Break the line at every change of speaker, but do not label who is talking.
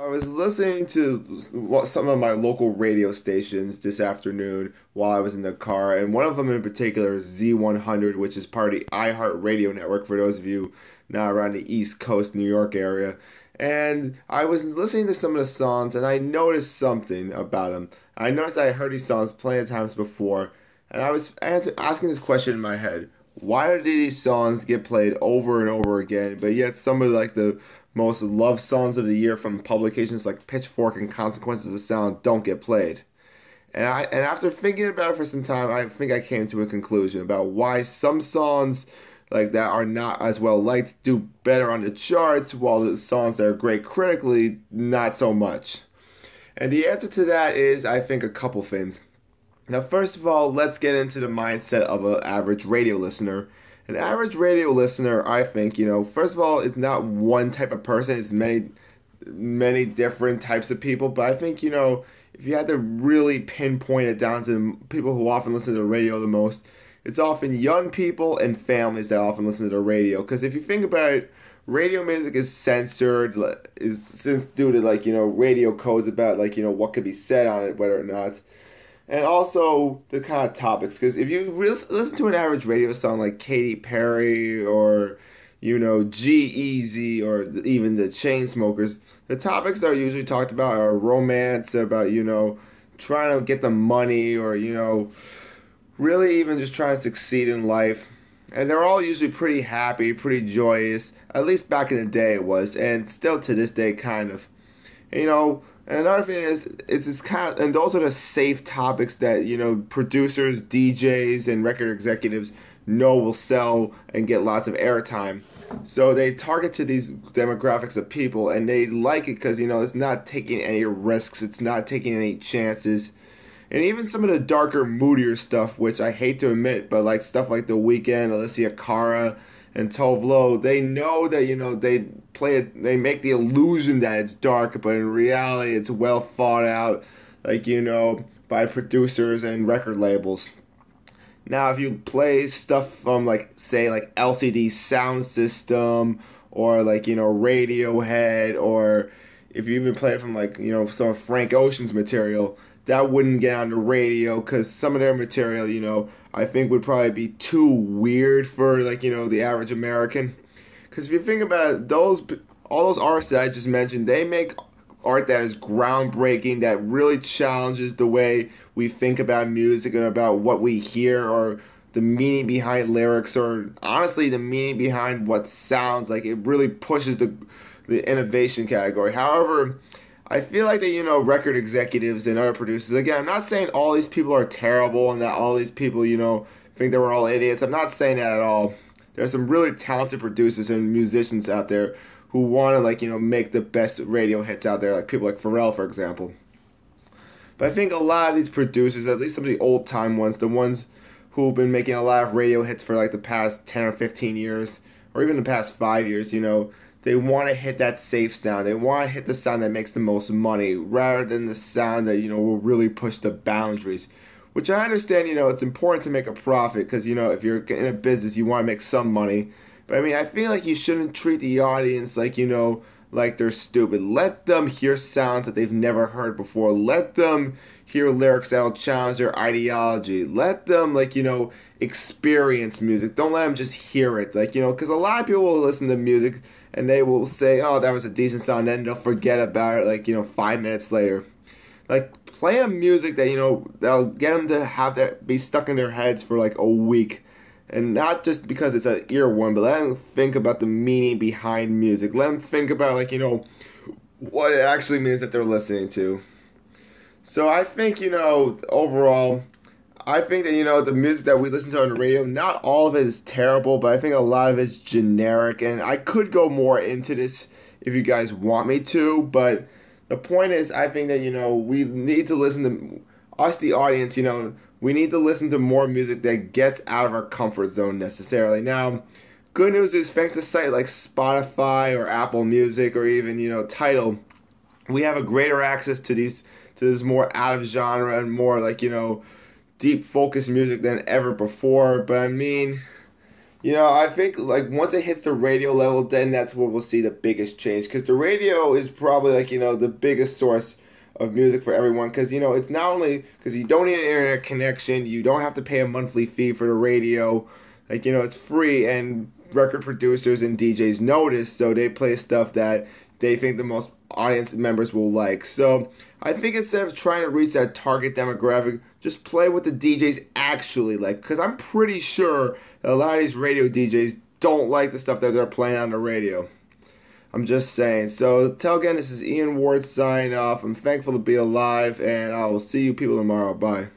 I was listening to some of my local radio stations this afternoon while I was in the car, and one of them in particular is Z100, which is part of the iHeart Radio Network for those of you not around the East Coast, New York area. And I was listening to some of the songs, and I noticed something about them. I noticed I heard these songs plenty of times before, and I was asking this question in my head: why do these songs get played over and over again, but yet some of the most loved songs of the year from publications like Pitchfork and Consequences of Sound don't get played? And after thinking about it for some time, I think I came to a conclusion about why some songs like that are not as well liked do better on the charts, while the songs that are great critically not so much. And the answer to that is, I think, a couple things. Now, first of all, let's get into the mindset of an average radio listener. An average radio listener, I think, first of all, it's not one type of person. It's many different types of people. But I think, if you had to really pinpoint it down to the people who often listen to the radio the most, it's often young people and families that often listen to the radio. Because if you think about it, radio music is censored, is since due to radio codes about what could be said on it, whether or not, and also the kind of topics. Because if you listen to an average radio song like Katy Perry or G-Eazy or even the Chainsmokers, the topics that are usually talked about are romance, about trying to get the money, or really even just trying to succeed in life. And they're all usually pretty happy, pretty joyous. At least back in the day it was, and still to this day kind of. And another thing is, it's this kind of, and those are the safe topics that producers, DJs, and record executives know will sell and get lots of airtime. So they target to these demographics of people, and they like it because it's not taking any risks, it's not taking any chances. And even some of the darker, moodier stuff, which I hate to admit, but like stuff like The Weeknd, Alicia Cara, and Tove Lo, they know that they play it, they make the illusion that it's dark, but in reality it's well thought out, by producers and record labels. Now, if you play stuff from say LCD Sound System, or Radiohead, or if you even play it from some of Frank Ocean's material, that wouldn't get on the radio because some of their material, I think would probably be too weird for the average American. Because if you think about it, all those artists that I just mentioned, they make art that is groundbreaking, that really challenges the way we think about music and about what we hear, or the meaning behind lyrics, or honestly the meaning behind what sounds like. It really pushes the innovation category. However, I feel like that, record executives and other producers, again, I'm not saying all these people are terrible and that all these people, think that we're all idiots. I'm not saying that at all. There's some really talented producers and musicians out there who want to, make the best radio hits out there, like people like Pharrell, for example. But I think a lot of these producers, at least some of the old time ones, the ones who've been making a lot of radio hits for the past 10 or 15 years, or even the past 5 years, they want to hit that safe sound. They want to hit the sound that makes the most money rather than the sound that, will really push the boundaries. Which I understand, it's important to make a profit because, if you're in a business, you want to make some money. But I mean, I feel like you shouldn't treat the audience like they're stupid. Let them hear sounds that they've never heard before. Let them hear lyrics that'll challenge their ideology. Let them, experience music. Don't let them just hear it. Because a lot of people will listen to music and they will say, oh, that was a decent song, and then they'll forget about it 5 minutes later. Play a music that, that'll get them to have that be stuck in their heads for a week. And not just because it's an earworm, but let them think about the meaning behind music. Let them think about, what it actually means that they're listening to. So I think, overall, I think that, the music that we listen to on the radio, not all of it is terrible, but I think a lot of it's generic. And I could go more into this if you guys want me to, but the point is, I think that, we need to listen to, us, the audience, we need to listen to more music that gets out of our comfort zone necessarily. Now, good news is, thanks to sites like Spotify or Apple Music or even, Tidal, we have a greater access to this more out of genre and more deep focused music than ever before. But I mean, I think like once it hits the radio level, then that's where we'll see the biggest change. Because the radio is probably like the biggest source of music for everyone. Because it's not only because you don't need an internet connection, you don't have to pay a monthly fee for the radio. Like it's free, and record producers and DJs notice, so they play stuff that they think the most audience members will like. So I think instead of trying to reach that target demographic, just play what the DJs actually like. Because I'm pretty sure that a lot of these radio DJs don't like the stuff that they're playing on the radio. I'm just saying. So, till again, this is Ian Ward signing off. I'm thankful to be alive, and I will see you people tomorrow. Bye.